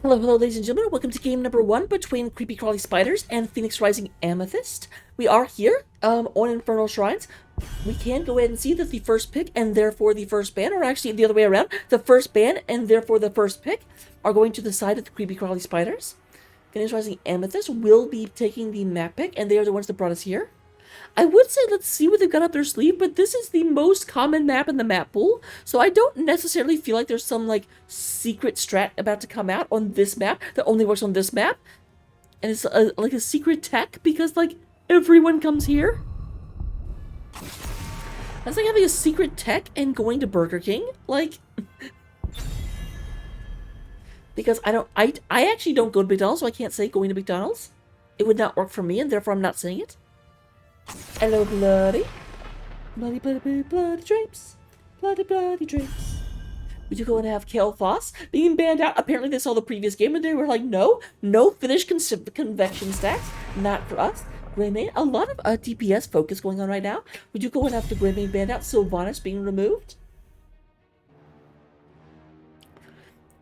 Hello, ladies and gentlemen. Welcome to game number 1 between Creepy Crawly Spiders and Phoenix Rising Amethyst. We are here on Infernal Shrines. We can go ahead and see that the first pick and therefore the first ban, or actually the other way around, the first ban and therefore the first pick are going to the side of the Creepy Crawly Spiders. Phoenix Rising Amethyst will be taking the map pick, and they are the ones that brought us here. I would say let's see what they've got up their sleeve, but this is the most common map in the map pool, so I don't necessarily feel like there's some, like, secret strat about to come out on this map that only works on this map. And it's like a secret tech, because, like, everyone comes here. That's like having a secret tech and going to Burger King. Like, because I actually don't go to McDonald's, so I can't say going to McDonald's. It would not work for me, and therefore I'm not saying it. Hello, bloody drapes. Bloody drapes. Would you go and have Kale Foss being banned out? Apparently they saw the previous game and they were like, no finished convection stacks. Not for us. Greymane, a lot of DPS focus going on right now. Would you go and have the Greymane banned out? Sylvanas being removed?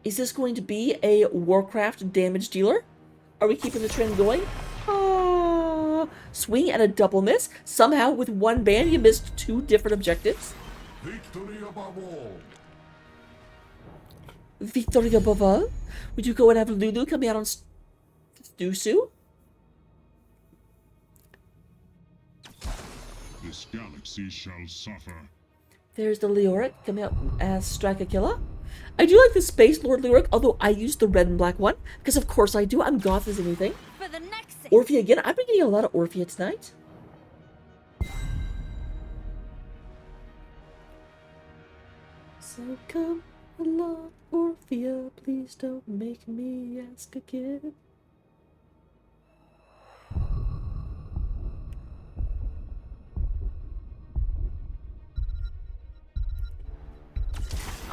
Is this going to be a Warcraft damage dealer? Are we keeping the trend going? Swing and a double miss. Somehow, with one ban, you missed 2 different objectives. Victory above all. Victory above all. Would you go and have Lulu coming out on Stusu? This galaxy shall suffer. There's the Leoric coming out as Strike a Killer. I do like the Space Lord Leoric, although I use the red and black one, because of course I do. I'm goth as anything. For the next Orphea again. I've been getting a lot of Orphea tonight. So come along, Orphea, please don't make me ask again.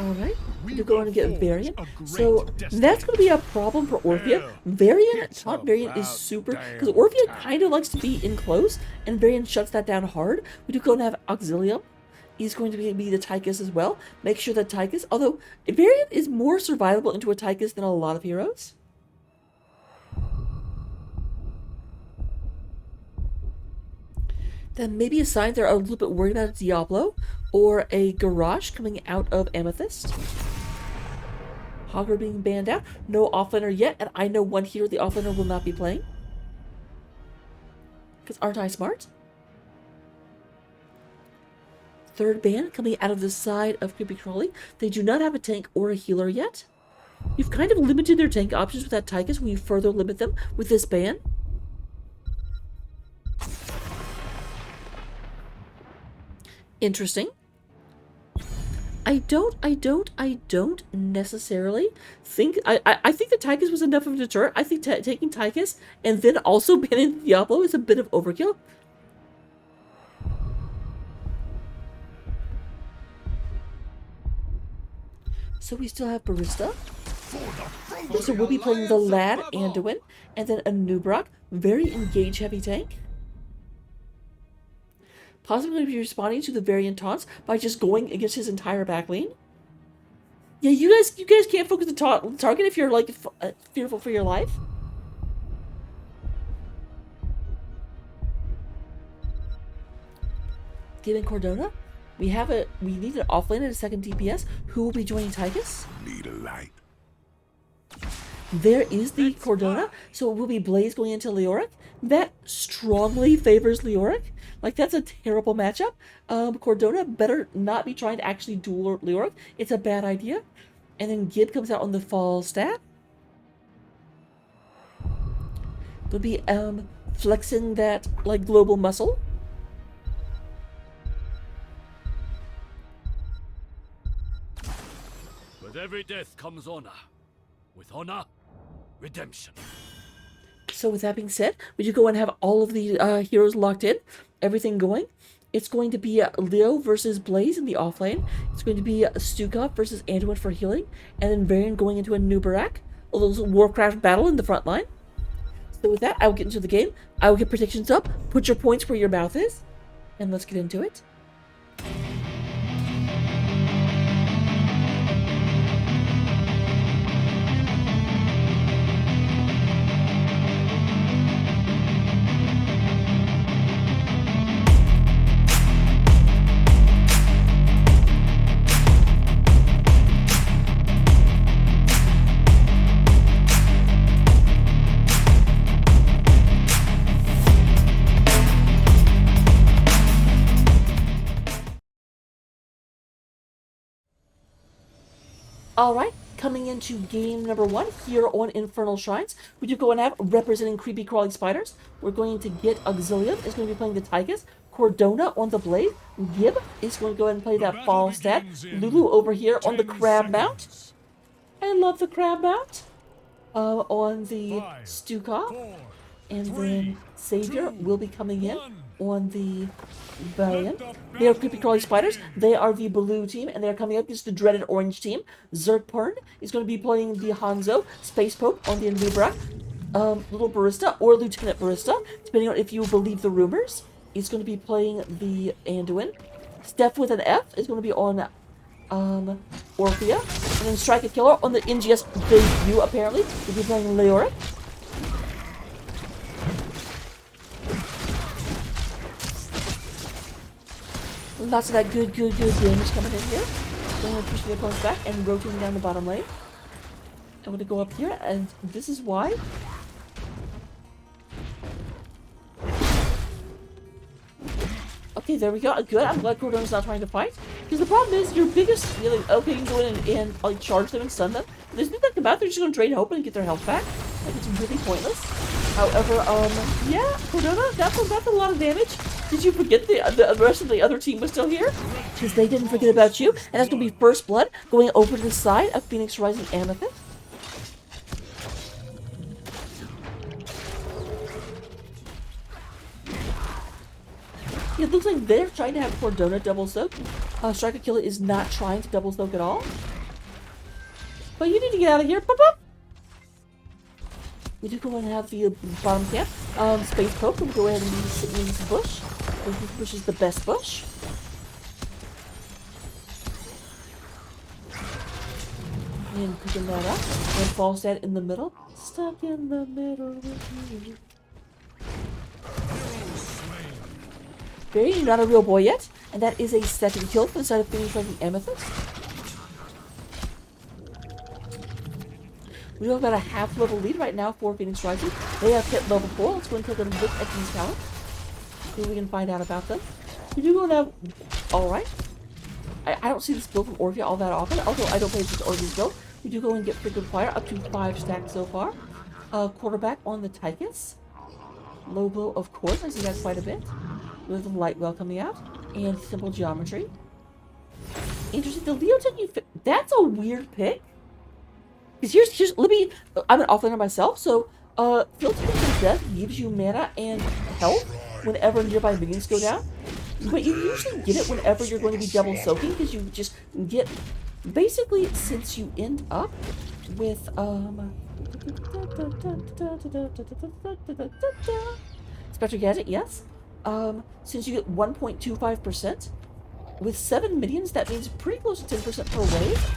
Alright, we're going to get Variant. So that's going to be a problem for Orphea. Variant, Taunt Variant is super, because Orphea kind of likes to be in close, and Variant shuts that down hard. We do go and have Auxilium. He's going to be the Tychus as well. Make sure that Tychus, although Variant is more survivable into a Tychus than a lot of heroes. Then maybe a sign they're a little bit worried about a Diablo or a Garage coming out of Amethyst. Hogger being banned out. No offlaner yet, and I know one hero the offlaner will not be playing. Because aren't I smart? Third ban coming out of the side of Creepy Crawly. They do not have a tank or a healer yet. You've kind of limited their tank options with that Tychus when you further limit them with this ban. Interesting. I don't necessarily think, I think the Tychus was enough of a deterrent. I think taking Tychus and then also banning Diablo is a bit of overkill. So we still have Barista. So we'll be playing the Lad Anduin, and then a Nubrak, very engage heavy tank. Possibly be responding to the Variant taunts by just going against his entire back lane. Yeah, you guys can't focus the target if you're like fearful for your life. Given Cordona, we need an offlane and a second DPS. Who will be joining Tychus? Need a light. There is the Cordona, so it will be Blaze going into Leoric. That strongly favors Leoric. Like, that's a terrible matchup. Cordona better not be trying to actually duel Leoric. It's a bad idea. And then Gib comes out on the fall stat. They'll be flexing that, like, global muscle. With every death comes honor. With honor, redemption. So with that being said, would you go and have all of the heroes locked in? Everything going? It's going to be Leo versus Blaze in the offlane. It's going to be Stukov versus Anduin for healing. And then Varian going into a Nubarak. A little Warcraft battle in the front line. So with that, I will get into the game. I will get predictions up. Put your points where your mouth is. And let's get into it. Alright, coming into game number 1 here on Infernal Shrines, we do go and have representing creepy crawly spiders. We're going to get Auxilium is going to be playing the Tychus, Cordona on the Blade, Gib is going to go ahead and play that Falstad, Lulu over here on the Crab Mount. I love the Crab Mount. On the Stukov, and then Savior will be coming in on the Valiant. They are creepy crawly spiders. They are the blue team, and they're coming up against the dreaded orange team. Zertpern is going to be playing the Hanzo, Space Pope on the Anubra, Little Barista or Lieutenant Barista, depending on if you believe the rumors. Is going to be playing the Anduin. Steph with an F is going to be on Orphea, and then Strike a Killer on the NGS debut, apparently. We'll be playing Leoric. Lots of that good damage coming in here. Going to push the opponents back and rotating down the bottom lane. I'm going to go up here, and this is why. Okay, there we go. Good. I'm glad Cordona's not trying to fight. Because the problem is, your biggest, you're like, okay, you can go in and like, charge them and stun them. But there's nothing about they're just going to drain hope and get their health back. Like, it's really pointless. However, yeah, Cordona, that's a lot of damage. Did you forget the rest of the other team was still here? Because they didn't forget about you. And that's going to be First Blood going over to the side of Phoenix Rising Amethyst. It looks like they're trying to have Cordona double soak. Striker Killer is not trying to double soak at all. But you need to get out of here. Pop up. We do go and have the bottom camp. Space Pope will go ahead and be sitting in this bush. This bush is the best bush. And picking that up. And Falstad in the middle. Stuck in the middle with you. Very not a real boy yet, and that is a second kill for the side of Phoenix Rising Amethyst. We have about a half level lead right now for Phoenix Rising. They have hit level 4. Let's go and take a look at these talents. See what we can find out about them. We do go now. Alright. I don't see this build from Orphea all that often, although I don't pay attention to Orphea's build. We do go and get Frequent Fire up to 5 stacks so far. Quarterback on the Tychus. Low blow, of course. I see that quite a bit. With the light well coming out, and simple geometry. Interesting. The Leo taking that's a weird pick. Because here's let me. I'm an offlaner myself, so filtering to death gives you mana and health whenever nearby minions go down. But you usually get it whenever you're going to be double soaking, because you just get basically since you end up with Spectre Gadget, yes. Since you get 1.25%, with 7 minions, that means pretty close to 10% per wave.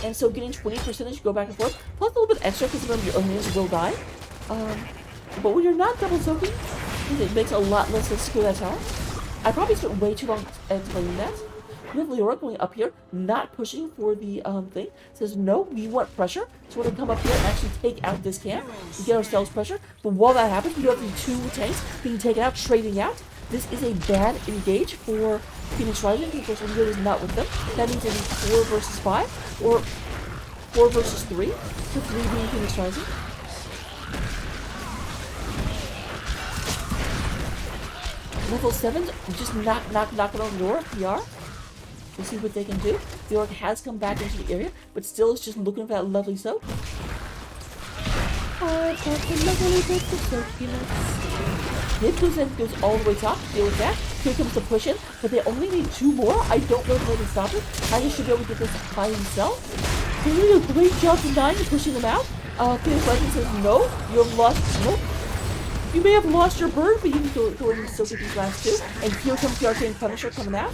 And so getting 20% as you go back and forth, plus a little bit extra because remember your own minions will die. But when you're not double soaking, it makes a lot less sense to go that talent. I probably spent way too long explaining that. We have Leora going up here, not pushing for the thing. Says, no, we want pressure. So we're going to come up here and actually take out this camp and get ourselves pressure. But while that happens, we do have the 2 tanks being taken out, trading out. This is a bad engage for Phoenix Rising because Leo is not with them. That means it is 4 versus 5, or 4 versus 3, with 3 being Phoenix Rising. Level 7, just knocking on Leora, PR. We'll see what they can do. The orc has come back into the area, but still is just looking for that lovely soap. Hit goes all the way top. Deal with that. Here comes the push in, but they only need 2 more. I don't know if they can stop it. Tiger should be able to get this by himself. He's doing a great job denying and pushing them out. Phoenix Rising says, no, you have lost. Nope. You may have lost your bird, but you can go ahead and soak with these last 2. And here comes the Arcane Punisher coming out.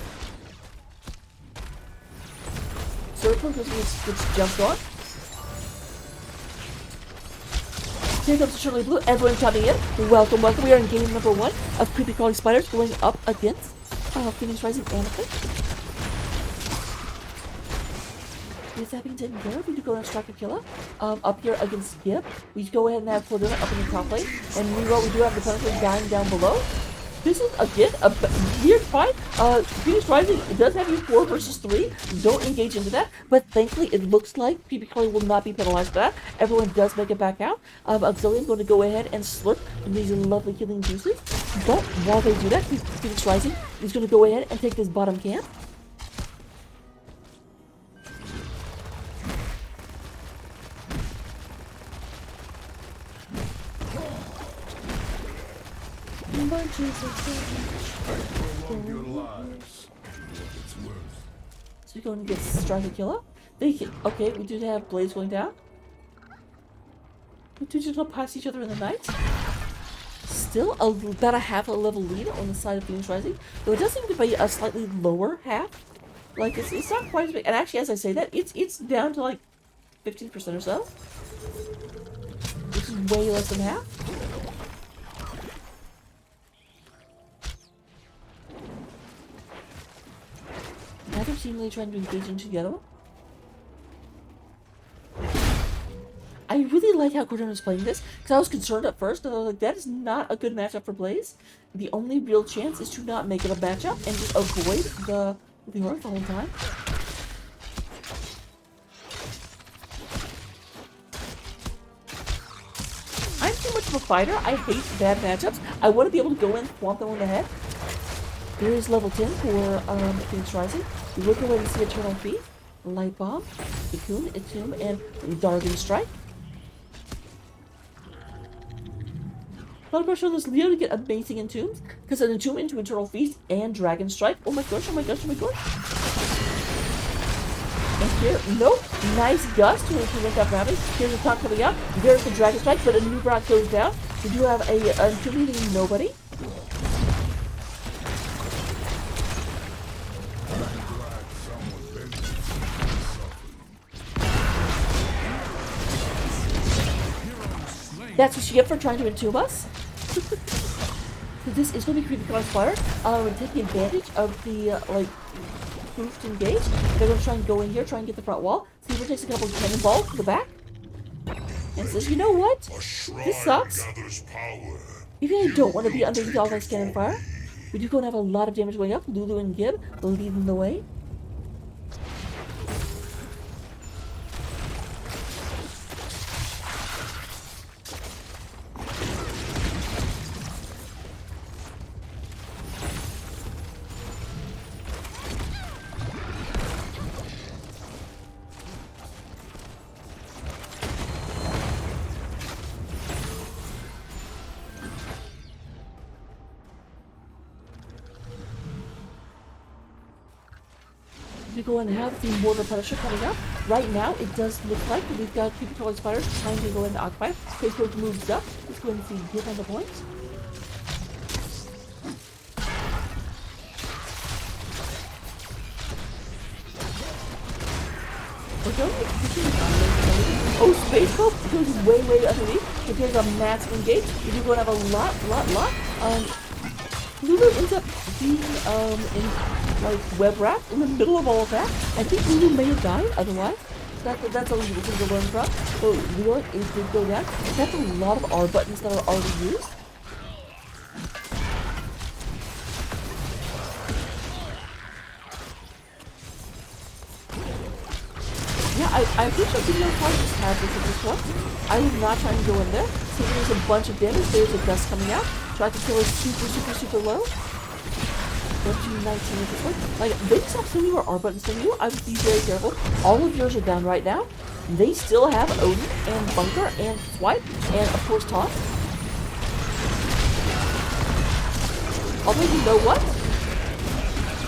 Circle gets jumped on. Here comes the Shirley Blue. Everyone coming in. Welcome, welcome. We are in game number 1 of Creepy Crawly Spiders going up against Phoenix Rising Amethyst. With that being taken care of, we do go and Striker Killer. Up here against Gib. We go ahead and have Cordona up in the top lane. And meanwhile, we do have the Punisher dying down below. This is, again, a weird fight. Phoenix Rising does have you 4 versus 3. Don't engage into that. But thankfully, it looks like PB Crawly will not be penalized for that. Everyone does make it back out. Auxilium going to go ahead and slurp these lovely healing juices. But while they do that, Phoenix Rising is going to go ahead and take this bottom camp. Prolong your lives. What it's worth. So we're going to get Striker Killer. Okay, we do have Blades going down. We do just go past each other in the night. Still about a half a level lead on the side of Phoenix Rising. Though it does seem to be a slightly lower half. Like, it's not quite as big. And actually, as I say that, it's down to like 15% or so. Which is way less than half. Neither team really trying to engage into the other one. I really like how Cordon is playing this, because I was concerned at first, and I was like, that is not a good matchup for Blaze. The only real chance is to not make it a matchup and just avoid the Earth the whole time. I'm too much of a fighter. I hate bad matchups. I want to be able to go in, swamp them on the head. There is level 10 for Phoenix Rising. We will go ahead and see Eternal Feet, Light Bomb, Cocoon, Entomb, and Dargan Strike. A lot of pressure on this Leo to get amazing Entombs, because an Entomb into Eternal Feast and Dragon Strike. Oh my gosh, oh my gosh, oh my gosh. And here, nope, nice Gust to prevent that rabbit. Here's the top coming out. There's the Dragon Strike, but a new Brock goes down. We do have a Entomb hitting nobody. That's what you get for trying to entomb us. So this is going to be Creepy Crawly Spider. We're taking advantage of the, boost engage. They're going to try and go in here, try and get the front wall. Stever takes a couple of cannonballs to the back. And says, you know what? This sucks. Maybe I don't want to be underneath all that cannon fire. We do go and have a lot of damage going up. Lulu and Gib leading the way. We go and have the Mortar Punisher coming up. Right now, it does look like we've got Creepy Crawly Spiders trying to go into Occupy. Facebook moves up. Let's go and see Gib on the point. We're going oh, Space Boat goes way underneath. But there's a massive engage. We do go and have a lot. Lulu ends up being in web wrap in the middle of all of that. I think Lulu may have died otherwise. That's a little thing to learn from. So Lulu did go down. That's a lot of R buttons that are already used. Yeah, I'm pretty sure video cards just have this at this one. I am not trying to go in there. See, there's a bunch of damage. There's a Gust coming out. Try to kill it super low. Go to 19 at this point. Like, they just have so many more R buttons than you. I would be very careful. All of yours are down right now. They still have Odin and Bunker and Swipe and, of course, Toss. Although, you know what?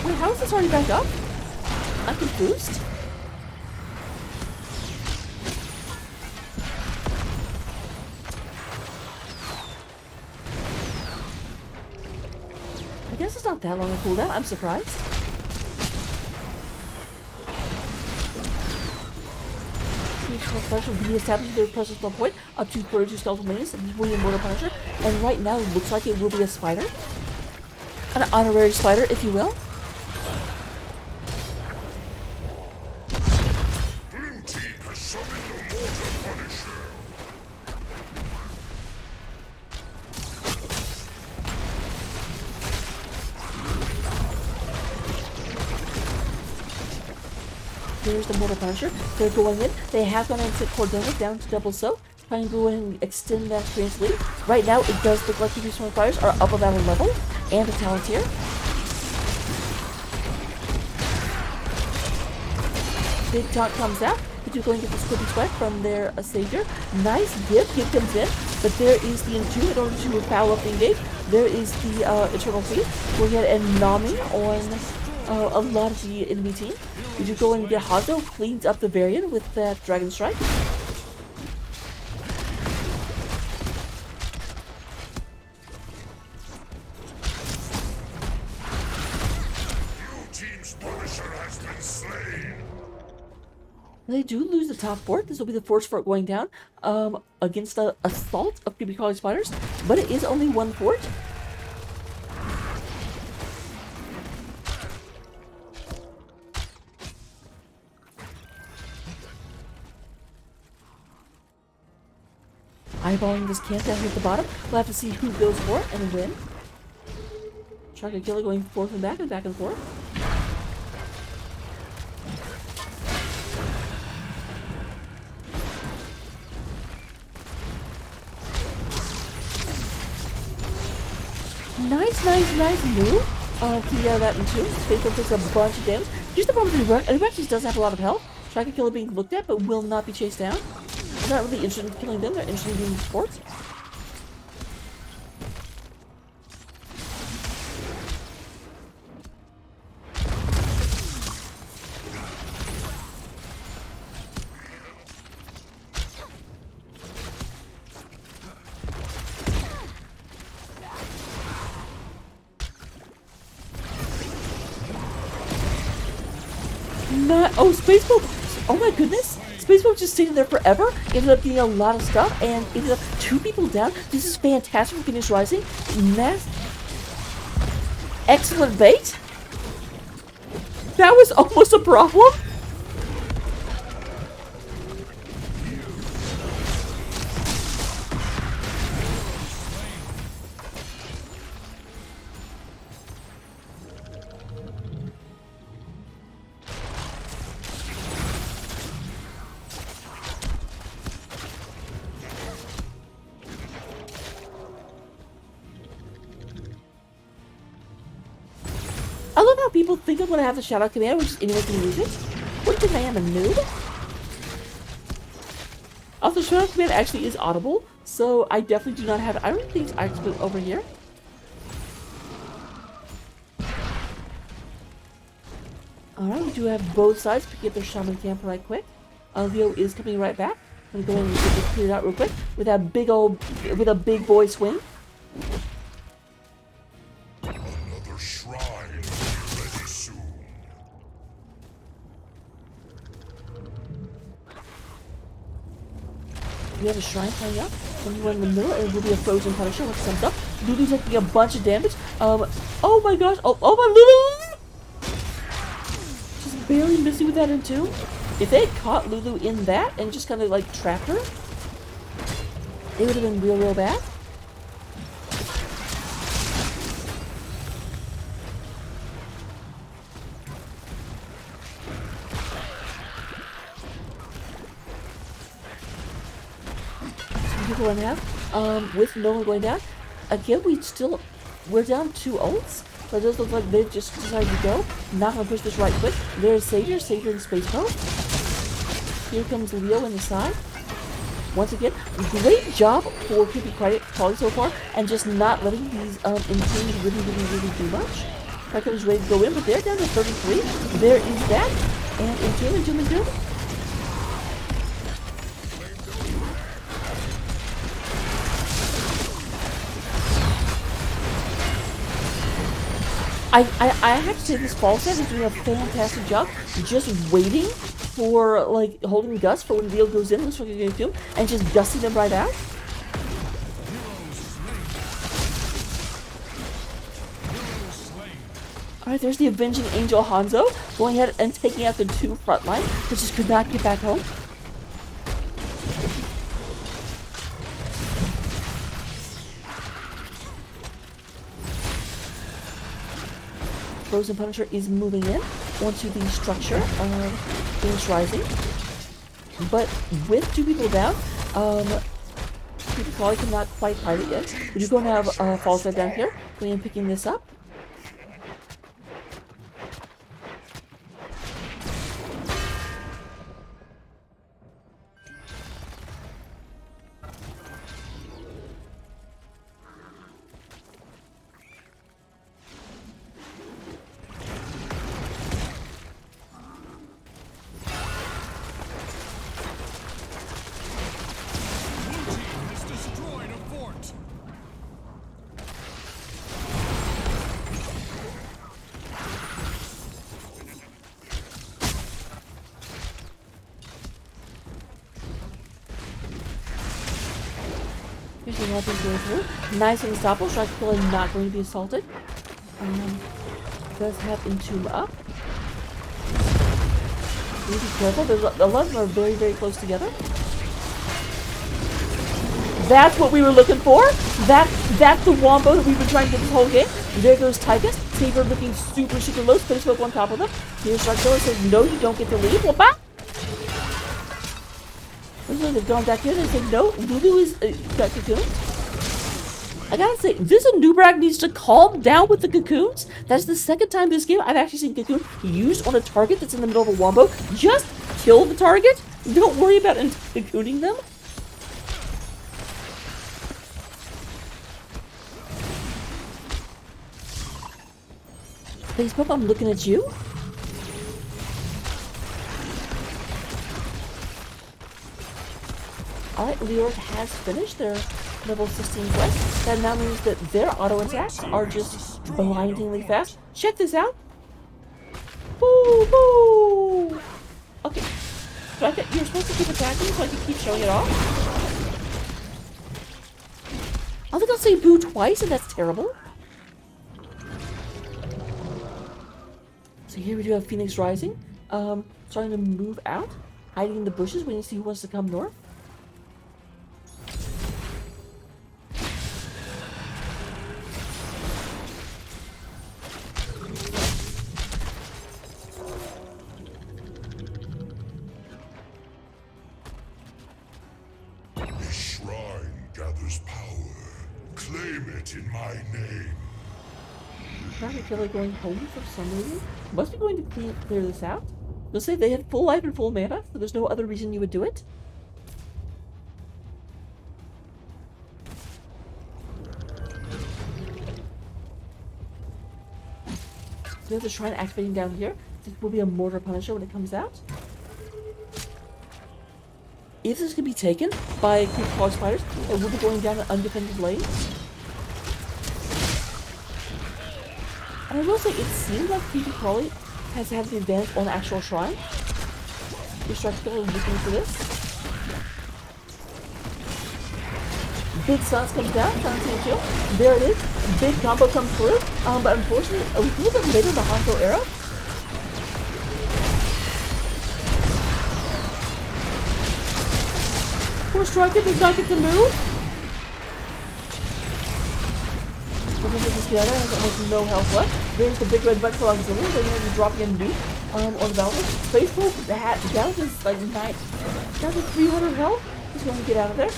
Wait, how is this already back up? I'm confused. I guess it's not that long a cooldown. I'm surprised. Special re-establishing their presence on point up to 32 skeletal minions and William Mortar Punisher. And right now it looks like it will be a spider. An honorary spider, if you will. Blue team has summoned the Mortar Punisher. There's the Mortal Punisher. They're going in. They have gone into Cordova down to double so. Trying to go in and extend that experience lead. Right now, it does look like the Beast Fighters are up about a level. And the Palantir. Big taunt comes out. They do go and get the Squippy Sweat from their Savior. Nice dip. Give comes in. But there is the Entomb in order to foul up the engage. There is the Eternal Feed. We'll get a Nami on a lot of the enemy team. We do go in and get Hanzo. Cleans up the Varian with that Dragon Strike. They do lose the top fort. This will be the first fort going down against the assault of creepy crawly spiders, but it is only one fort. Eyeballing this camp down here at the bottom. We'll have to see who goes for it and win. Shark Killer going forth and back and forth. Nice move. Keep out of that in two. Faithful takes a bunch of damage. Just the problem with the Rex just does have a lot of health. Shark Killer being looked at, but will not be chased down. They're not really interested in killing them, they're interested in being sports. Oh, Spaceboat! Oh my goodness! Spaceboat just stayed there forever, ended up getting a lot of stuff, and ended up 2 people down. This is fantastic for Phoenix Rising. Excellent bait! That was almost a problem! I love how people think I'm going to have the shout-out command, which is anyone can use it. What do you think I am, a noob? Also, shout-out command actually is audible, so I definitely do not have it. I don't think I can over here. Alright, we do have both sides picking up their shaman camp right quick. Leo is coming right back. I'm going to get this cleared out real quick with that big old, with a big boy swing. Another shrine ready soon. We have a shrine coming up. When we're in the middle, it will be a frozen Punisher when it comes up. Lulu's taking a bunch of damage. Oh my gosh. Oh my Lulu! Just barely missing with that in two. If they had caught Lulu in that and just kind of like trapped her, it would have been real bad. People in half. With no one going down. Again, we're down 2 ults. But it does look like they've just decided to go. Not gonna push this right quick. There's Savior in Space Mode. Here comes Leo in the side. Once again, great job for Creepy Crawly so far, and just not letting these Entombs really do much. Raka is ready to go in, but they're down to 33. There is that. And Entomb. I have to say this fall set is doing a fantastic job just waiting for, like, holding the gust for when Leo goes in, looks like he's going to do, and just gusting them right out. Alright, there's the Avenging Angel Hanzo going ahead and taking out the 2 front line, which just could not get back home. Frozen Punisher is moving in. onto the structure of Phoenix Rising. But with 2 people down, people probably cannot quite hide it yet. We do go and have Falls right down here. Going and picking this up. Here's the weapons going through. Nice and unstoppable. Strike Crawly not going to be assaulted. Does have Entomb up. Need to be careful. There's a lot of them are very, very close together. That's what we were looking for. That's the wombo that we've been trying to get this whole game. There goes Tychus. Saber looking super, super low. Spin smoke on top of them. Here's Strike Crawly says, no, you don't get to leave. Well, bye. They've gone back here. They say, no, Lulu is got cocooned. I gotta say, this Noobrag needs to calm down with the cocoons. That's the second time this game I've actually seen cocoon used on a target that's in the middle of a wombo. Just kill the target. Don't worry about cocooning them. Facebook, I'm looking at you. Alright, Leoric has finished their level 16 quest. That now means that their auto attacks are just blindingly fast. Check this out. Boo, boo. Okay. So you're supposed to keep attacking so I can keep showing it off. I think I'll say boo twice and that's terrible. So here we do have Phoenix Rising. Starting to move out. Hiding in the bushes, waiting to see who wants to come north. In my name. I feel like going home for some reason. Must be going to clear this out. They'll say they had full life and full mana, so there's no other reason you would do it. So there's a shrine activating down here. This will be a mortar punisher when it comes out. If this can be taken by creepy crawly spiders, it will be going down an undefended lane. And I will say, it seems like creepy crawly has had the advantage on the actual shrine. Your Strike Crawly is looking for this. Big Suns comes down, Suns and Chill. There it is. Big combo comes through. But unfortunately, a little bit later in the Hanzo era. Poor Striker does not get to move. Together, has almost no health left. There's the big red button for auxiliary. They're going to be dropping a nuke on the Velvet. Faithful, down to like 9, down to 300 health. He's going to get out of there.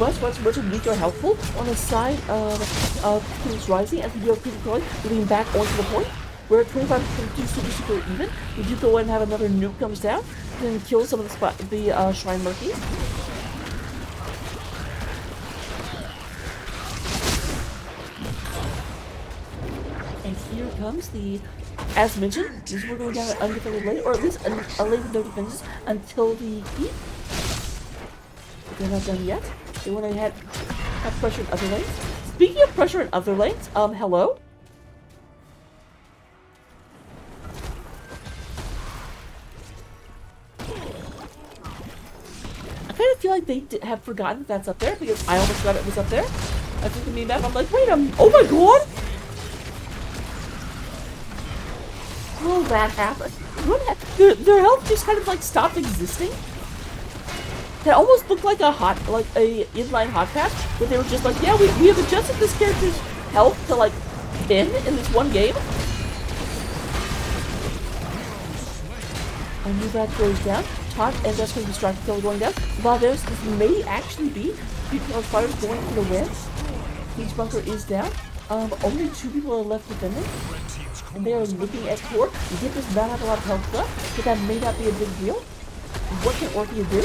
But what's much weaker healthful on the side of Phoenix Rising as we do have Creepy Crawly moving back onto the point. We're at 25% super even. We do go ahead and have another nuke comes down and kill some of the Shrine Murkies. Here comes the, as mentioned, we're going down an undefended lane, or at least a lane with no defenses until the keep. But they're not done yet. They went ahead, have pressure in other lanes. Speaking of pressure in other lanes, hello? I kind of feel like they have forgotten that's up there, because I almost forgot it was up there. I took the meme map, I'm like, wait a minute, oh my god! How did that happen? Their health just kind of like stopped existing. It almost looked like a inline hot patch, but they were just like, yeah, we have adjusted this character's health to like 10 in this one game. A new bat goes down. Todd and that's going to be Striker Killer going down. Vados, this may actually be because Fighters going for the win. Each bunker is down. Only 2 people are left defending. And they are looking at core. Dip does not have a lot of health left, but that may not be a big deal. What can Orchia do?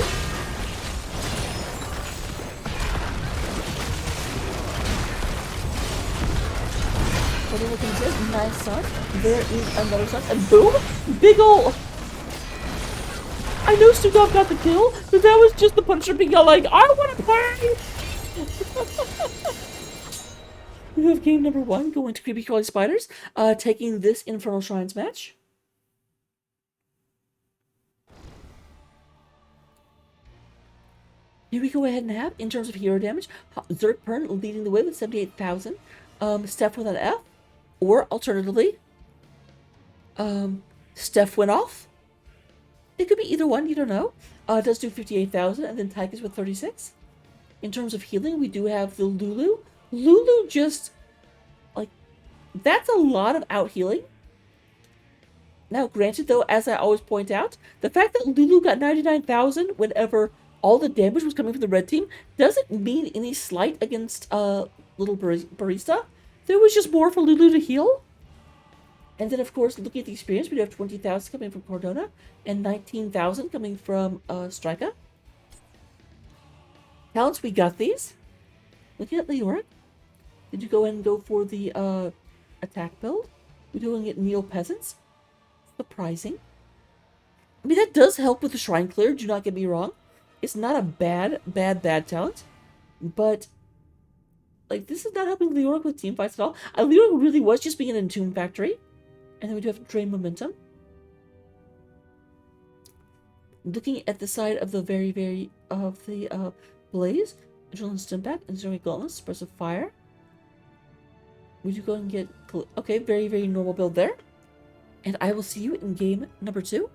But then looking good, nice sun. There is another sun, and boom! Big ol'! I know Stukov got the kill, but that was just the Punisher being all like, I wanna play! We have game number 1 going to Creepy Crawly Spiders, taking this Infernal Shrines match. Here we go ahead and have, in terms of hero damage, Zerg Pern leading the way with 78,000. Steph with an F, or alternatively, Steph went off. It could be either one, you don't know. It does do 58,000, and then Tychus with 36. In terms of healing, we do have the Lulu. Lulu just, like, that's a lot of out-healing. Now, granted, though, as I always point out, the fact that Lulu got 99,000 whenever all the damage was coming from the red team doesn't mean any slight against little Barista. There was just more for Lulu to heal. And then, of course, looking at the experience, we have 20,000 coming from Cordona and 19,000 coming from Strika. Talents, we got these. Looking at Leoric, did you go ahead and go for the attack build? We're doing it Neo Peasants. Surprising. I mean, that does help with the Shrine Clear, do not get me wrong. It's not a bad talent. But, like, this is not helping Leoric with team fights at all. Leoric really was just being an Entomb Factory. And then we do have Drain Momentum. Looking at the side of the Blaze, Adrenaline Stimpak, and Zero Gauntlet, Suppressive Fire. Would you go and get... Okay, very normal build there. And I will see you in game number 2.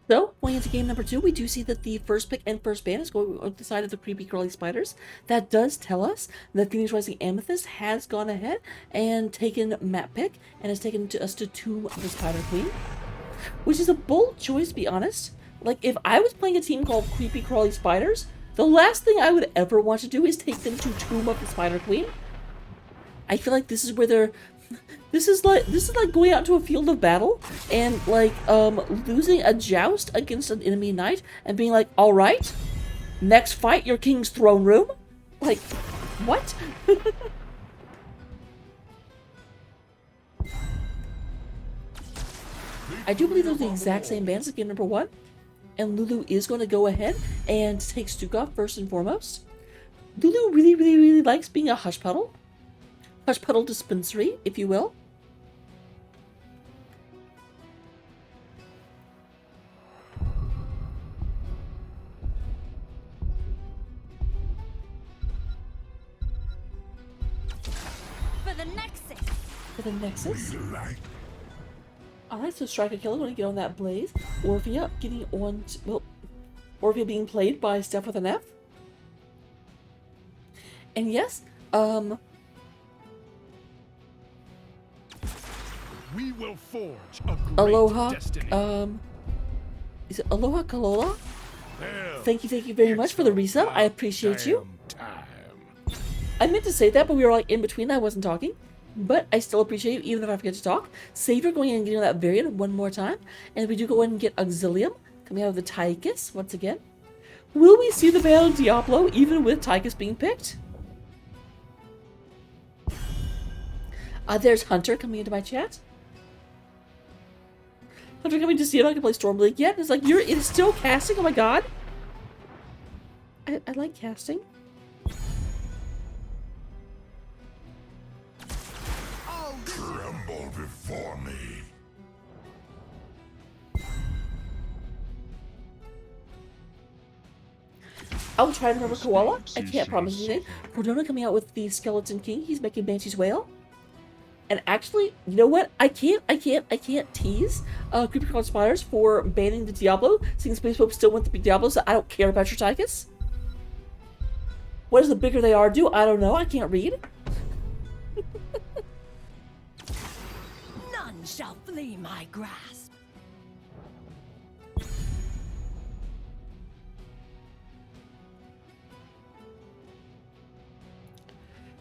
So, going into game number 2, we do see that the first pick and first ban is going on the side of the creepy crawly spiders. That does tell us that Phoenix Rising Amethyst has gone ahead and taken map pick and has taken us to Tomb of the Spider Queen, which is a bold choice, to be honest. Like, if I was playing a team called Creepy Crawly Spiders, the last thing I would ever want to do is take them to Tomb of the Spider Queen. I feel like this is where they're... This is like going out to a field of battle and like losing a joust against an enemy knight and being like, all right, next fight, your king's throne room. Like, what? I do believe those are the exact same bands as game number 1, and Lulu is going to go ahead and take Stukov first and foremost. Lulu really likes being a hush puddle dispensary, if you will. For the Nexus. Alright, so Striker Killer going to get on that blaze. Orphea getting on... well, Orphea being played by Steph with an F. And yes, We will forge a great Aloha, destiny. is it Aloha Kalola? Well, Thank you very much for the resub. I appreciate you. damn time. I meant to say that, but we were like in between. I wasn't talking. But I still appreciate you, even if I forget to talk. Savior going in and getting that variant one more time. And we do go in and get Auxilium coming out of the Tychus once again. Will we see the Veil of Diablo even with Tychus being picked? There's Hunter coming into my chat. Hunter coming to see if I can play Stormbleed yet. It's like, it's still casting? Oh my god. I like casting. Tremble before me. I'll try to remember Koala. I can't promise anything. Cordona coming out with the Skeleton King. He's making Banshee's Wail. And actually, you know what? I can't tease Creepy Crawly Spiders for banning the Diablo, since Space Pope still went the Diablo, so I don't care about your Tychus. What does the bigger they are do? I don't know. I can't read. None shall flee my grasp.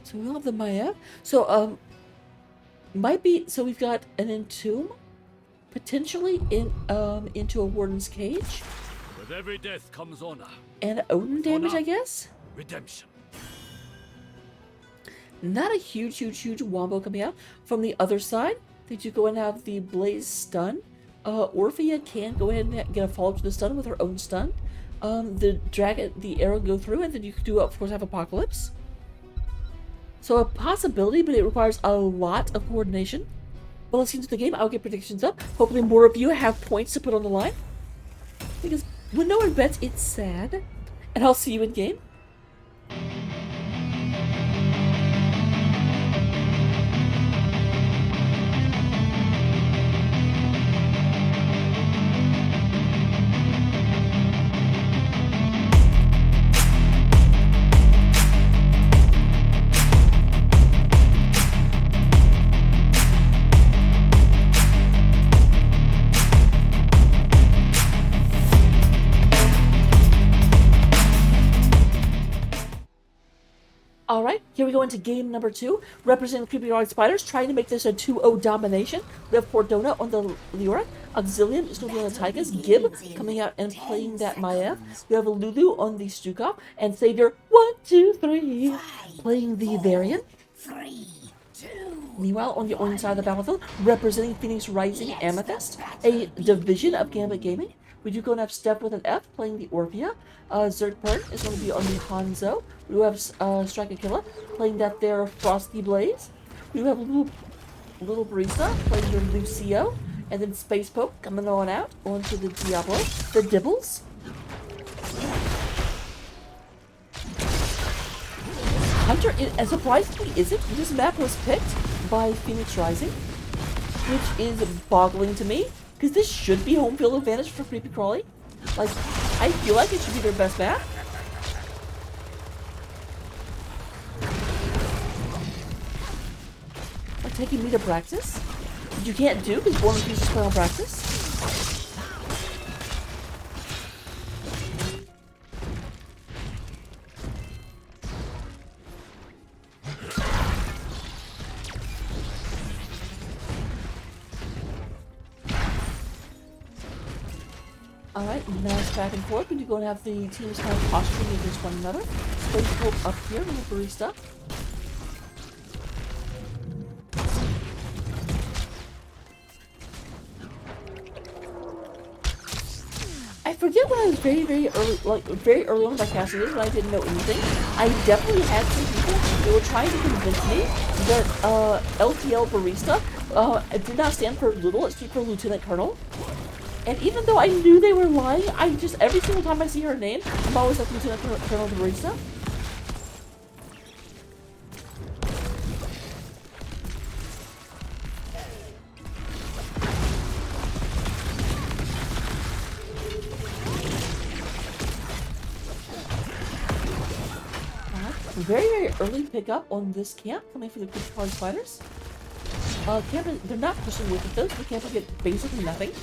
So we'll have the Maya. So, might be, so we've got an Entomb, potentially into a Warden's Cage, With every death comes honor, and Odin damage, I guess? redemption. Not a huge wombo coming out. From the other side, they do go and have the Blaze stun. Orphea can go ahead and get a follow-up to the stun with her own stun. The dragon, the arrow go through, and then you can do, of course, have Apocalypse. So a possibility, but it requires a lot of coordination. But let's get into the game. I'll get predictions up. Hopefully more of you have points to put on the line. Because when no one bets, it's sad. And I'll see you in game. Alright, here we go into game number 2, representing Creepy Crawly Spiders, trying to make this a 2-0 domination. We have Cordona on the Leora, Auxilium is going to be on the Tychus, Gib coming out and playing that Maiev. We have Lulu on the Stukov, and Savior, 1, 2, 3, playing the Varian. 3, 2. Meanwhile, on the orange side of the battlefield, representing Phoenix Rising Amethyst, a division of Gambit Gaming. We do go and have Steph with an F playing the Orphea. Zertpern is going to be on the Hanzo. We do have Striker Killer playing that there Frosty Blaze. We do have Little Barista playing the Lucio. And then Space Pope coming on out onto the Diablo. The Dibbles. Hunter, as surprisingly isn't, this map was picked by Phoenix Rising, which is boggling to me, Because this should be home field advantage for Creepy Crawly. Like, I feel like it should be their best map. Like taking me to practice? Which you can't do because Born refuses to play on practice. Alright, nice back and forth. We do go and have the teams kind of posturing against one another. Let's go up here with the barista. I forget when I was very early on in my casting days when I didn't know anything. I definitely had some people who were trying to convince me that LTL barista did not stand for little, it stood for Lieutenant Colonel. And even though I knew they were lying, I just, every single time I see her name, I'm always like Lieutenant Colonel the barista. Very early pickup on this camp coming from the Creepy Crawly Spiders. They're not pushing with it though, so the camp will get basically nothing.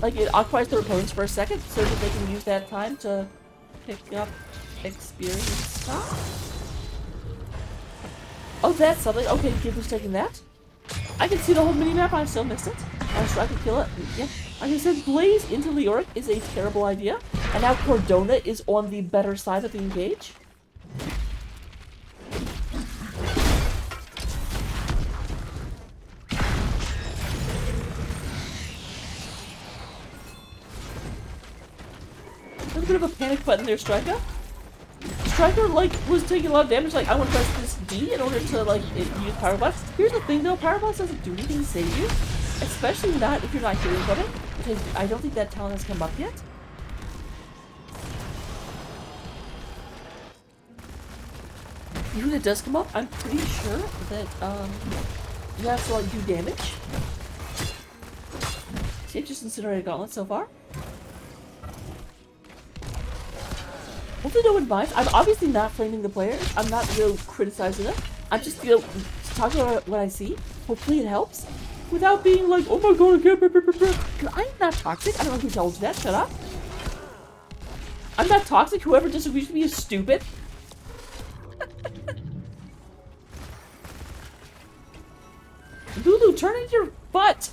Like, it occupies their opponents for a second so that they can use that time to pick up experience stuff. Oh, that's something. Okay, Gibbler's taking that. I can see the whole mini-map, I still missed it. I'm sure I could kill it. Yeah. Like I said, Blaze into Leoric is a terrible idea. And now Cordona is on the better side of the engage. A bit of a panic button there, Striker. Striker, like, was taking a lot of damage, like, I want to press this D in order to, like, use Power Blast. Here's the thing, though, Power Blast doesn't do anything to save you. Especially not if you're not healing from it, because I don't think that talent has come up yet. Even when it does come up, I'm pretty sure that, you have to, like, do damage. See, I've just incinerated Gauntlet so far. Hopefully no one minds. I'm obviously not framing the players. I'm not, criticizing them. I'm just, talking about what I see. Hopefully it helps. Without being like, oh my god, I can't. Because I'm not toxic. I don't know who tells you that. Shut up. I'm not toxic. Whoever disagrees with me is stupid. Lulu, turn in your butt.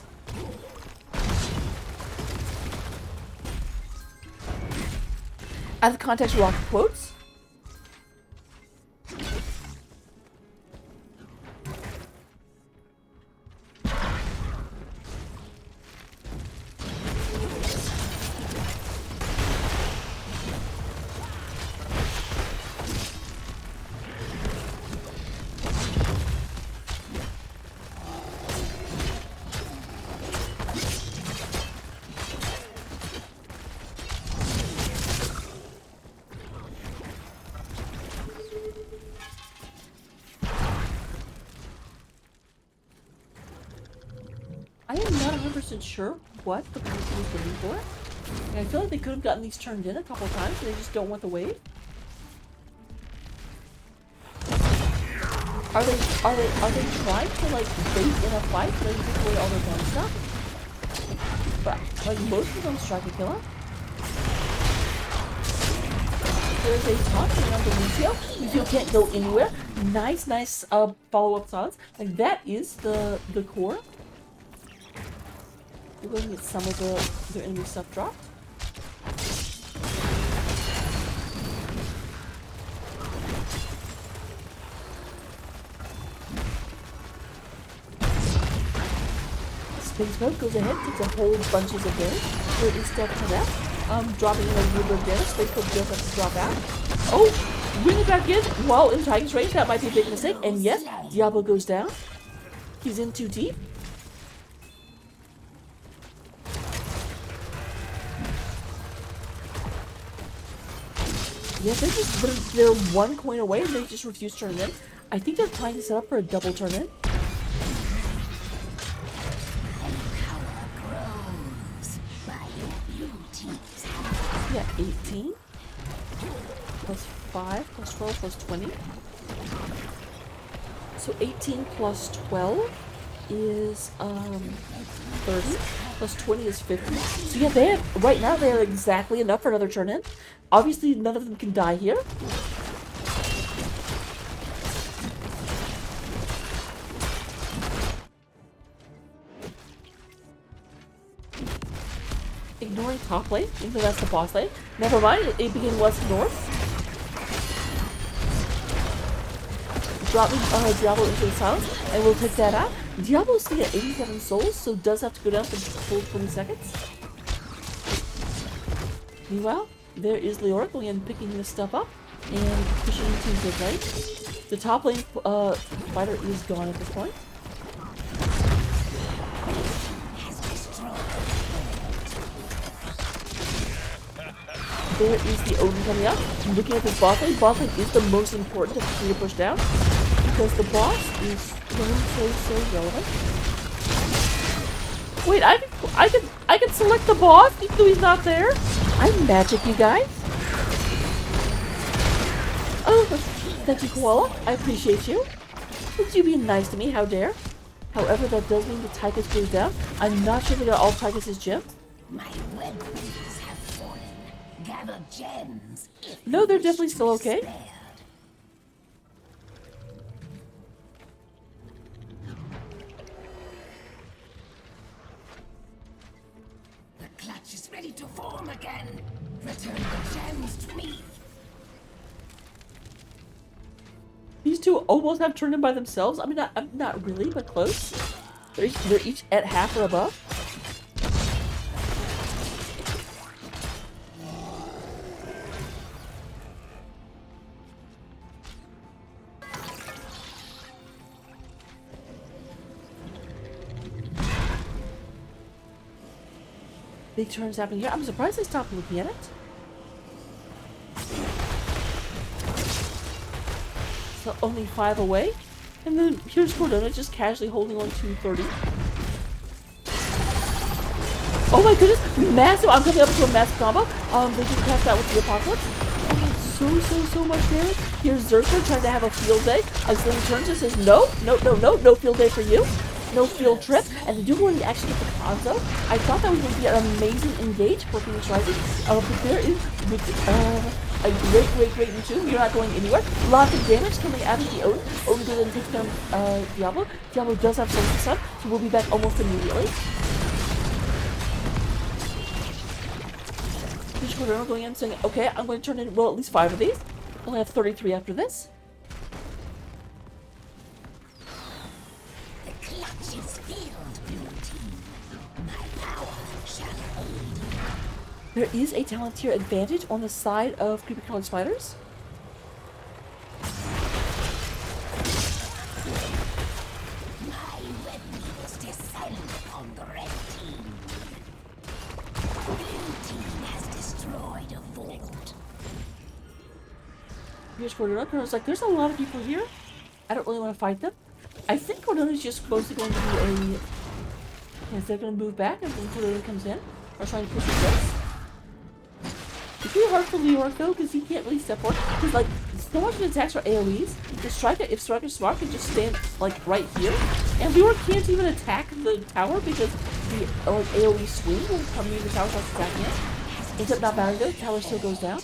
Out of context, rock quotes. I am not 100% sure what the person was looking for. And I feel like they could have gotten these turned in a couple of times, but they just don't want the wave. Are they trying to like bait in a fight so they can take away all their gun stuff? But like most of them strike a killer. There's a taunt on the Lucio. Lucio can't go anywhere. Nice follow-up silence. Like that is the core. We're going to get some of their enemy stuff dropped. Space Mode goes ahead, takes a whole bunches of damage. There is stuff to that. Dropping in a little bit of damage. Space Mode does have to drop out. Oh! Bring it back in while in Titan's range. That might be a big mistake. And yes, Diablo goes down. He's in too deep. Yeah, they're one coin away and they just refuse to turn in. I think they're trying to set up for a double turn in. Power grows. Yeah, 18. Plus 5, plus 12, plus 20. So 18 plus 12 is 30. Plus 20 is 50. So yeah, they have, right now they are exactly enough for another turn in. Obviously, none of them can die here. Ignoring top lane, even though that's the boss lane. Never mind, it begins west north. Dropping Diablo into the silence, and we'll take that out. Diablo's still at 87 souls, so does have to go down for the full 20 seconds. Meanwhile, there is Leora going and picking this stuff up and pushing into the right. The top lane fighter is gone at this point. There is the Odin coming up. Looking at this bot lane is the most important to continue to push down because the boss is so relevant. Wait, I can select the boss even though he's not there. I'm magic, you guys. Oh, thank you, Koala. I appreciate you. Would you be nice to me? How dare? However, that does mean the Tychus goes down. I'm not sure they got all Tychus's gems. My weapons have fallen. Gather gems. No, they're definitely still okay. Spared. The clutch is ready to form again. Return the gems to me. These two almost have turned in by themselves. I mean, not really, but close. They're each at half or above. Big turns happening here. I'm surprised they stopped looking at it. So only 5 away. And then here's Cordona just casually holding on to 30. Oh my goodness! Massive! I'm coming up to a massive combo. They just cast out with the Apocalypse. Oh, so much damage. Here's Zerker trying to have a field day. Sling turns and says, no field day for you. No field trip. And they do go and actually get the Conzo. I thought that was going to be an amazing engage for Phoenix Rising. But there is a great enchant. You're not going anywhere. Lots of damage coming out of the Odin. Odin goes and takes down Diablo. Diablo does have some stuff, so we'll be back almost immediately. We're going in saying, okay, I'm going to turn in, well, at least 5 of these. I'll have 33 after this. The clutch is filled, blue team. My power shall aid. There is a talent tier advantage on the side of Creepy Crawly Spiders. My web needles descend upon the red team. Blue team has destroyed a vault. Here's Cordona. Cordona's like, there's a lot of people here. I don't really want to fight them. I think Cordona's just mostly going to be a... Yes, they're going to move back and then Cordona comes in. Or trying to push his this. It's really hard for Leora though, because he can't really step forward. Because like, so much of the attacks are AoEs. The Striker, if Striker's smart, can just stand like right here. And Leora can't even attack the tower because the like AoE swing will come near the tower without attacking it. Ends up not mattering though, the tower still goes down.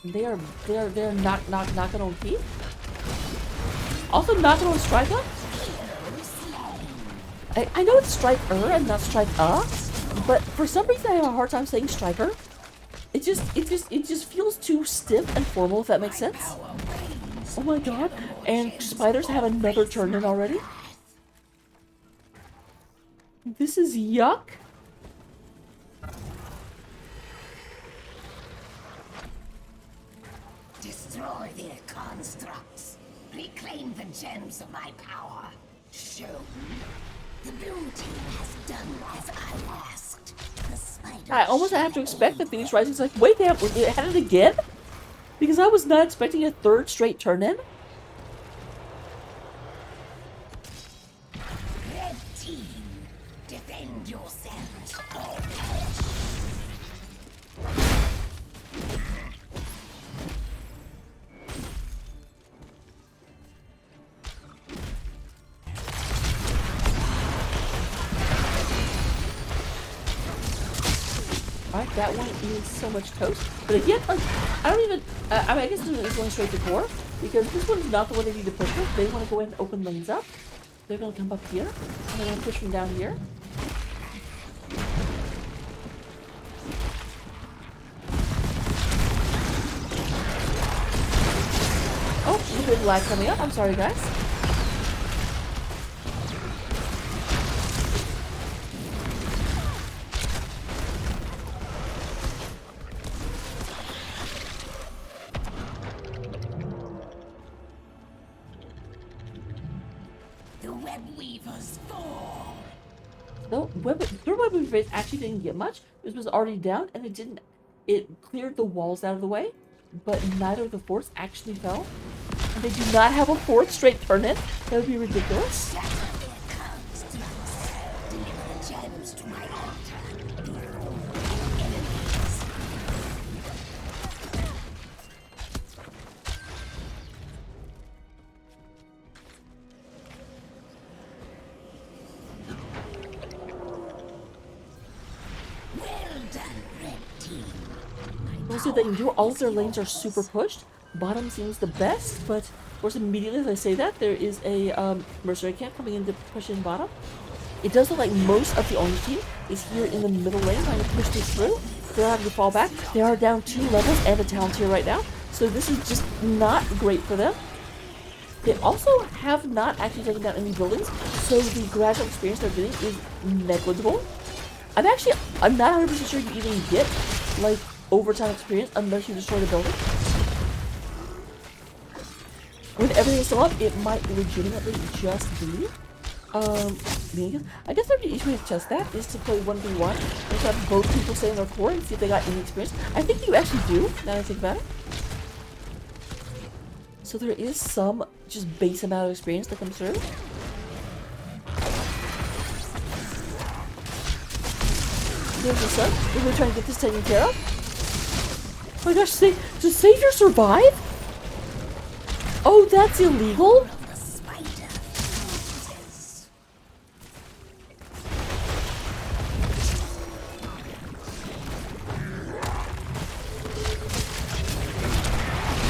They're knocking on Keith. Also knocking on Striker. I know it's Striker and not Striker, but for some reason I have a hard time saying Striker. It just feels too stiff and formal, if that makes sense. Oh my god! And Spiders have another turn in already. This is yuck. Destroy their constructs. Reclaim the gems of my power. Show me. The blue team has done as I asked. The spider I almost have to expect that Phoenix Rising's like, wait, they had it again? Because I was not expecting a third straight turn in. red Defend yourselves. Alright, that one is so much toast. But again, like, I don't even, I mean, I guess this is going straight to core, because this one's not the one they need to push with. They want to go ahead and open lanes up. They're going to come up here, and they're going to push from down here. Oh, a little bit of lag coming up. I'm sorry, guys. The web weavers fall. No, their web phase actually didn't get much. This was already down, and it cleared the walls out of the way, but neither of the forts actually fell. And they do not have a fourth straight turn in. That would be ridiculous. Shatter their constructs. Deliver the gems to my altar. Behold the enemies. Well done, red team. Also, they can do all of their lanes are super pushed. Bottom seems the best, but of course immediately as I say that, there is a mercenary camp coming in to push in bottom. It does look like most of the orange team is here in the middle lane trying to push this through. They're having to fall back. They are down 2 levels and a talent here right now, so this is just not great for them. They also have not actually taken down any buildings, so the gradual experience they're getting is negligible. I'm not 100% sure you even get like overtime experience unless you destroy the building. When everything is still up, it might legitimately just be. I guess the easiest way to test that is to play 1v1 and have both people stay in their core and see if they got any experience. I think you actually do, now that I think about it. So there is some just base amount of experience that comes through. There's the sun. We're going to try and get this taken care of. Oh my gosh, does Savior survive? Oh, that's illegal? The spider freezes.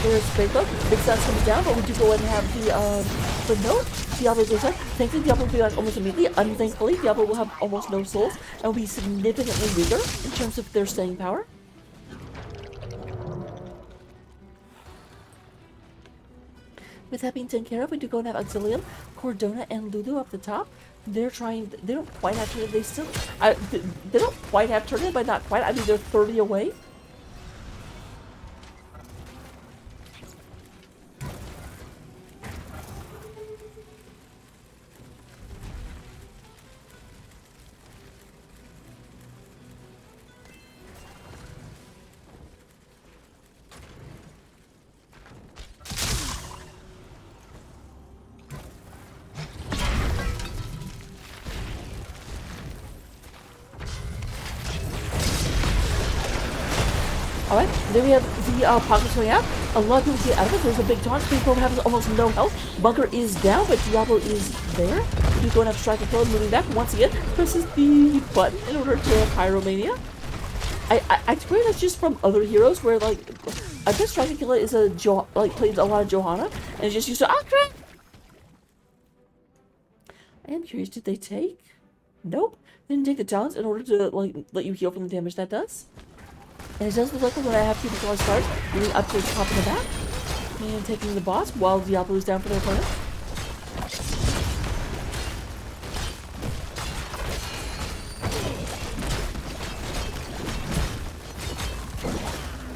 There's Spaco. Big Sun's coming down, but we do go ahead and have the note. Diablo goes up. Thankfully, Diablo will be back almost immediately. Unthankfully, Diablo will have almost no souls and will be significantly weaker in terms of their staying power. With that being taken care of, we do go and have Auxilium, Cordona, and Lulu up the top. They're trying, they don't quite have turn, they still, they don't quite have turn in, but not quite. I mean, they're 30 away. Alright, then we have the pockets going out. A lot of people get out of it. There's a big taunt. People have almost no health. Bunker is down, but Diablo is there. He's going to have Strike and Kill, moving back once again. Presses the button in order to Pyromania. I swear that's just from other heroes where, like, I guess Strike and Kill is plays a lot of Johanna, and it's just used to crap. I am curious, did they take? Nope. They didn't take the talents in order to, like, let you heal from the damage that does. And it does look like when I have people close cards, moving up to the top in the back, and taking the boss while Diablo is down for their opponent.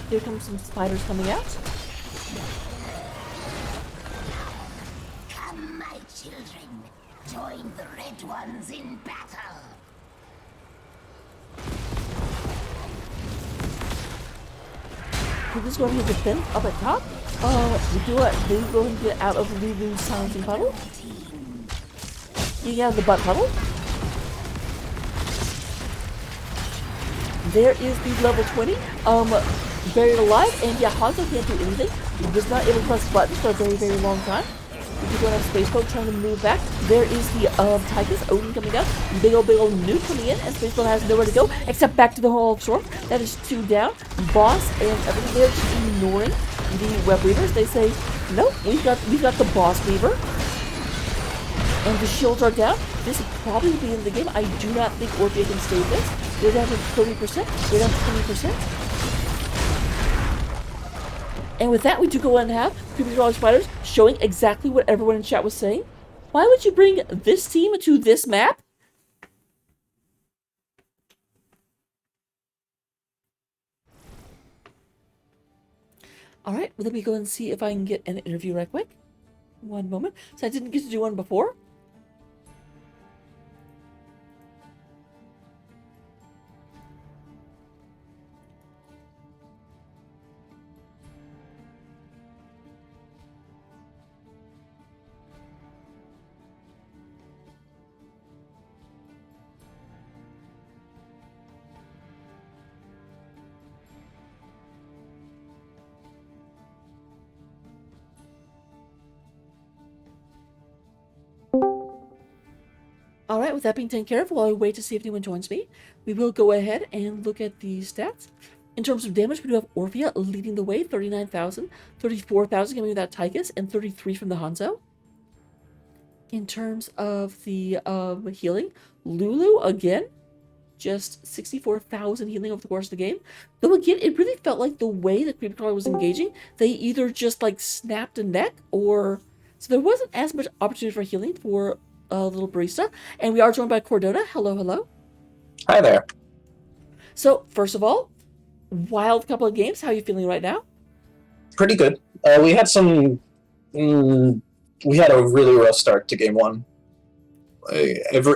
Here comes some spiders coming out. Come, my children, join the red ones in battle. So this is going to be the pin up at top. We do it. They go and get out of Lulu's silencing puddle. You get out of the butt puddle. there is the level 20, buried alive, and yeah, Hanzo can't do anything. He was not able to press buttons for a very, very long time. We keep going on Space Boat trying to move back. There is the Tychus, Odin coming down. Big old nuke coming in, and Space Boat has nowhere to go except back to the Hall of Storm. That is 2 down. Boss and everything there just ignoring the Web Weavers. They say, nope, we've got the Boss Weaver. And the shields are down. This will probably be the end of the game. I do not think Orphea can stay this. They're down to 30%. They're down to 20%. And with that, we do go ahead and have Creepy Crawly Spiders showing exactly what everyone in chat was saying. Why would you bring this team to this map? Alright, well, let me go and see if I can get an interview right quick. One moment. So I didn't get to do one before. Alright, with that being taken care of, while I wait to see if anyone joins me, we will go ahead and look at the stats. In terms of damage, we do have Orphea leading the way, 39,000, 34,000 coming with that Tychus, and 33 from the Hanzo. In terms of the healing, Lulu, again, just 64,000 healing over the course of the game. Though again, it really felt like the way that Creepy Crawly was engaging, they either just like snapped a neck, or... So there wasn't as much opportunity for healing for little barista, and we are joined by Cordona. Hello, hello. Hi there. So, first of all, wild couple of games. How are you feeling right now? Pretty good. We had some. We had a really rough start to game 1.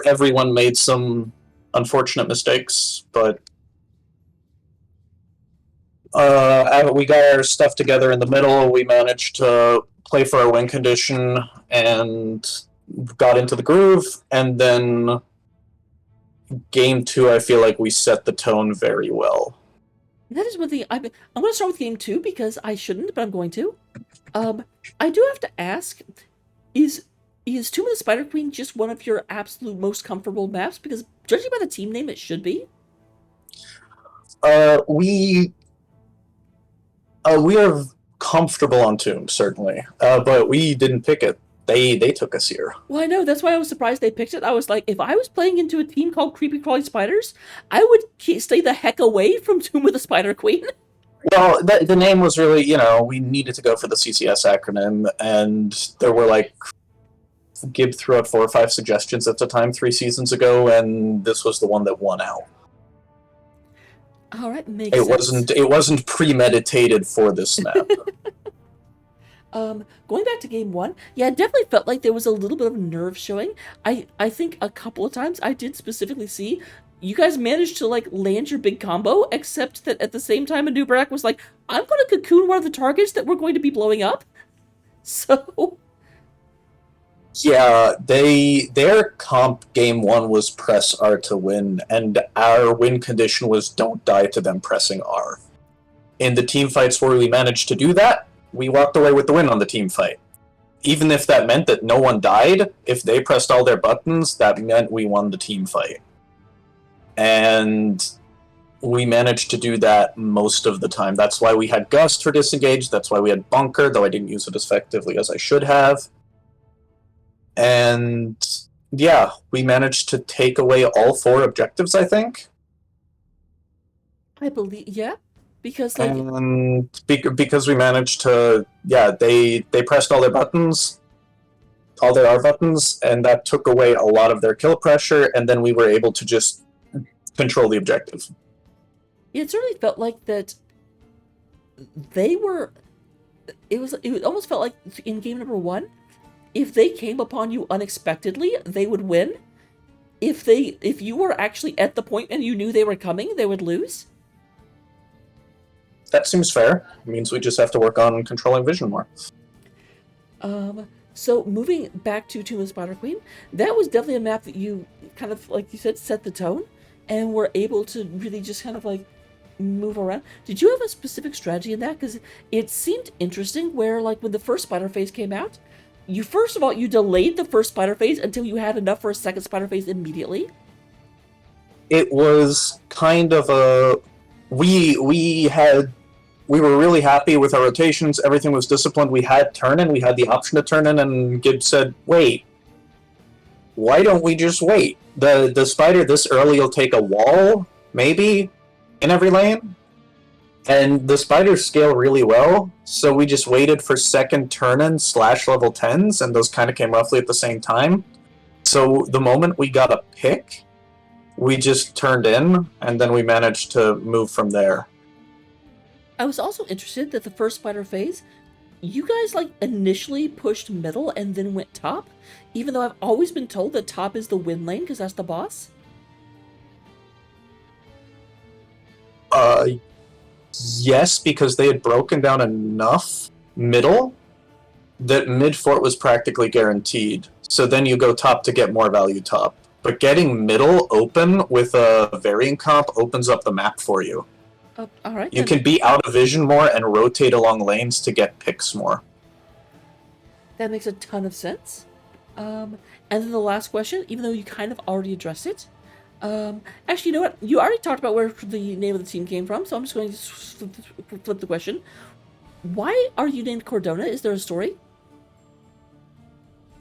Everyone made some unfortunate mistakes, but we got our stuff together in the middle. We managed to play for our win condition and got into the groove, and then game 2, I feel like we set the tone very well. That is one thing. I'm going to start with game 2 because I shouldn't, but I'm going to. I do have to ask, is Tomb of the Spider Queen just one of your absolute most comfortable maps? Because judging by the team name, it should be. We are comfortable on Tomb, certainly, but we didn't pick it. They took us here. Well, I know. That's why I was surprised they picked it. I was like, if I was playing into a team called Creepy Crawly Spiders, I would stay the heck away from Tomb of the Spider Queen. Well, the name was really, we needed to go for the CCS acronym, and there were like, Gib threw out 4 or 5 suggestions at the time 3 seasons ago, and this was the one that won out. All right, makes sense. It wasn't premeditated for this map. Going back to game 1, yeah, it definitely felt like there was a little bit of nerve showing. I think a couple of times I did specifically see you guys managed to like land your big combo, except that at the same time Anubarak was like, I'm going to cocoon one of the targets that we're going to be blowing up. So... Yeah, their comp game 1 was press R to win, and our win condition was don't die to them pressing R. In the team fights where we managed to do that, we walked away with the win on the team fight. Even if that meant that no one died, if they pressed all their buttons, that meant we won the team fight. And we managed to do that most of the time. That's why we had Gust for disengage, that's why we had Bunker, though I didn't use it as effectively as I should have. And yeah, we managed to take away all 4 objectives, I think. I believe, yeah. Because like, and because we managed to, they pressed all their buttons, all their R buttons, and that took away a lot of their kill pressure, and then we were able to just control the objective. It certainly felt like that they were, it almost felt like in game number 1, if they came upon you unexpectedly, they would win. If you were actually at the point and you knew they were coming, they would lose. That seems fair. It means we just have to work on controlling vision more. So moving back to Tomb of the Spider Queen, that was definitely a map that you kind of, like you said, set the tone. and were able to really just kind of like move around. Did you have a specific strategy in that? Because it seemed interesting where, like, when the first spider phase came out, you first of all, you delayed the first spider phase until you had enough for a second spider phase immediately. It was kind of a we were really happy with our rotations. Everything was disciplined. We had turn in. We had the option to turn in, and Gibbs said, "Wait, why don't we just wait? The spider this early will take a wall, maybe, in every lane." And the spiders scale really well, so we just waited for second turn-in / level 10s, and those kind of came roughly at the same time. So the moment we got a pick, we just turned in, and then we managed to move from there. I was also interested that the first spider phase, you guys like initially pushed middle and then went top, even though I've always been told that top is the win lane because that's the boss. Yes, because they had broken down enough middle that mid fort was practically guaranteed. So then you go top to get more value top. But getting middle open with a variant comp opens up the map for you. Alright. You can be out of vision more and rotate along lanes to get picks more. That makes a ton of sense. And then the last question, even though you kind of already addressed it. Actually, you know what? You already talked about where the name of the team came from, so I'm just going to flip the question. Why are you named Cordona? Is there a story?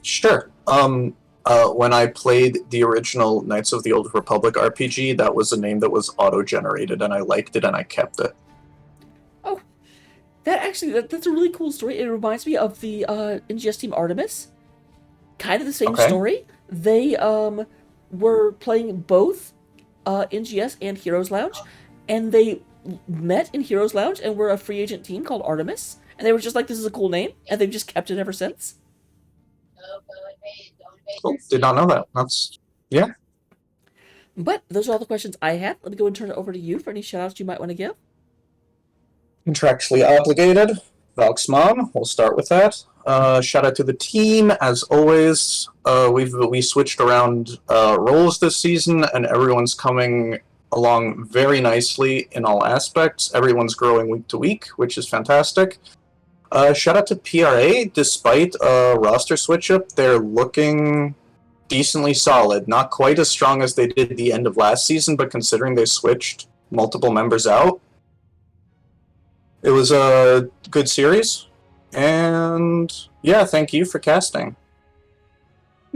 Sure. When I played the original Knights of the Old Republic RPG, that was a name that was auto-generated, and I liked it, and I kept it. Oh, that's a really cool story. It reminds me of the NGS team Artemis. Kind of the same story. They were playing both NGS and Heroes Lounge, and they met in Heroes Lounge and were a free agent team called Artemis, and they were just like, this is a cool name, and they've just kept it ever since. Oh, did not know that. Yeah. But those are all the questions I had. Let me go and turn it over to you for any shout-outs you might want to give. Contractually obligated. Valk's mom, we'll start with that. Shout out to the team, as always. We switched around roles this season, and everyone's coming along very nicely in all aspects. Everyone's growing week to week, which is fantastic. Shout out to PRA. Despite a roster switch-up, they're looking decently solid. Not quite as strong as they did at the end of last season, but considering they switched multiple members out, it was a good series. And yeah, thank you for casting.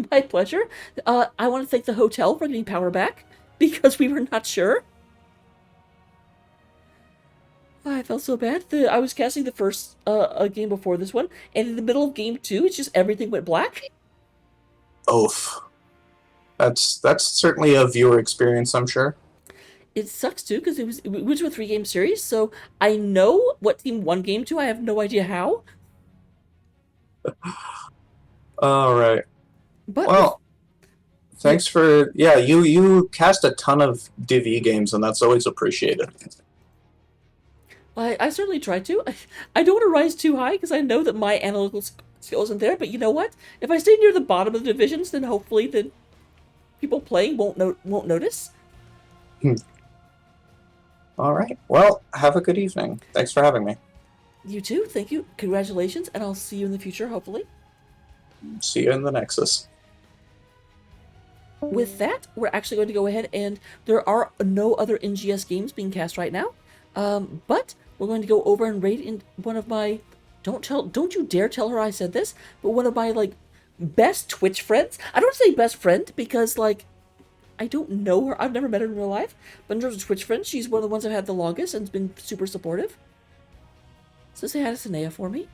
My pleasure. I want to thank the hotel for getting power back, because we were not sure. I felt so bad. I was casting the first game before this one, and in the middle of game 2, it's just everything went black. Oof. That's certainly a viewer experience, I'm sure. It sucks too, because it was a 3-game series, so I know what team won game 2. I have no idea how. All right. But well, thanks for you cast a ton of Div E games, and that's always appreciated. I certainly try to. I don't want to rise too high because I know that my analytical skill isn't there. But you know what? If I stay near the bottom of the divisions, then hopefully the people playing won't notice. All right. Well, have a good evening. Thanks for having me. You too. Thank you. Congratulations, and I'll see you in the future, hopefully. See you in the Nexus. With that, we're actually going to go ahead, and there are no other NGS games being cast right now. But we're going to go over and raid in one of my, don't you dare tell her I said this, but one of my, like, best Twitch friends. I don't say best friend because, like, I don't know her. I've never met her in real life. But in terms of Twitch friends, she's one of the ones I've had the longest and has been super supportive. So say hi to Sanea for me.